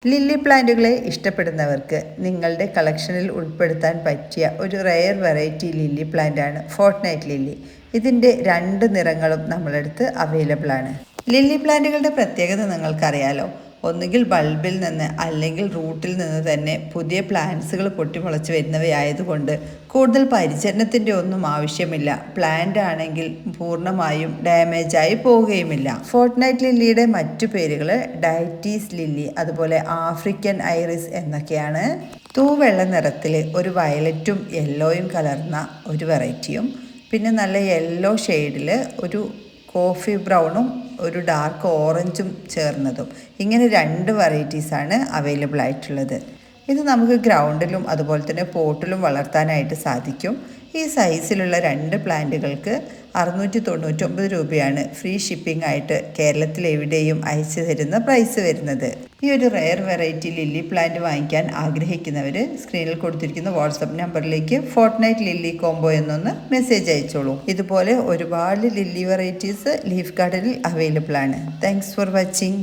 Lily പ്ലാന്റുകളെ ഇഷ്ടപ്പെടുന്നവർക്ക് നിങ്ങളുടെ കളക്ഷനിൽ ഉൾപ്പെടുത്താൻ പറ്റിയ ഒരു റെയർ വെറൈറ്റി ലില്ലി പ്ലാന്റ് ആണ് ഫോർട്ട്നൈറ്റ് ലില്ലി. ഇതിൻ്റെ 2 നിറങ്ങളും നമ്മളടുത്ത് അവൈലബിൾ ആണ്. ലില്ലി പ്ലാന്റുകളുടെ പ്രത്യേകത നിങ്ങൾക്കറിയാലോ. ഒന്നുകിൽ ബൾബിൽ നിന്ന് അല്ലെങ്കിൽ റൂട്ടിൽ നിന്ന് തന്നെ പുതിയ പ്ലാന്റ്സുകൾ പൊട്ടിമുളച്ച് വരുന്നവയായതുകൊണ്ട് കൂടുതൽ പരിചരണത്തിൻ്റെ ഒന്നും ആവശ്യമില്ല. പ്ലാന്റ് ആണെങ്കിൽ പൂർണ്ണമായും ഡാമേജായി പോവുകയുമില്ല. ഫോർട്ട്നൈറ്റ് ലില്ലിയുടെ മറ്റു പേരുകൾ ഡയറ്റീസ് ലില്ലി, അതുപോലെ ആഫ്രിക്കൻ ഐറിസ് എന്നൊക്കെയാണ്. തൂവെള്ള നിറത്തിൽ ഒരു വയലറ്റും യെല്ലോയും കലർന്ന ഒരു വെറൈറ്റിയും, പിന്നെ നല്ല യെല്ലോ ഷെയ്ഡിൽ ഒരു കോഫി ബ്രൗണും ഒരു ഡാർക്ക് ഓറഞ്ചും ചേർന്നതും, ഇങ്ങനെ 2 വെറൈറ്റീസാണ് അവൈലബിൾ ആയിട്ടുള്ളത്. ഇത് നമുക്ക് ഗ്രൗണ്ടിലും അതുപോലെ തന്നെ പോട്ടിലും വളർത്താനായിട്ട് സാധിക്കും. ഈ സൈസിലുള്ള 2 പ്ലാന്റുകൾക്ക് 699 രൂപയാണ് ഫ്രീ ഷിപ്പിംഗ് ആയിട്ട് കേരളത്തിൽ എവിടെയും അയച്ചു തരുന്ന പ്രൈസ് വരുന്നത്. ഈ ഒരു റെയർ വെറൈറ്റി ലില്ലി പ്ലാന്റ് വാങ്ങിക്കാൻ ആഗ്രഹിക്കുന്നവർ സ്ക്രീനിൽ കൊടുത്തിരിക്കുന്ന വാട്സപ്പ് നമ്പറിലേക്ക് ഫോർട്ട്നൈറ്റ് ലില്ലി കോംബോ എന്നൊന്ന് മെസ്സേജ് അയച്ചോളൂ. ഇതുപോലെ ഒരുപാട് ലില്ലി വെറൈറ്റീസ് ലീഫ് ഗാർഡനിൽ അവൈലബിൾ ആണ്. Thanks for watching.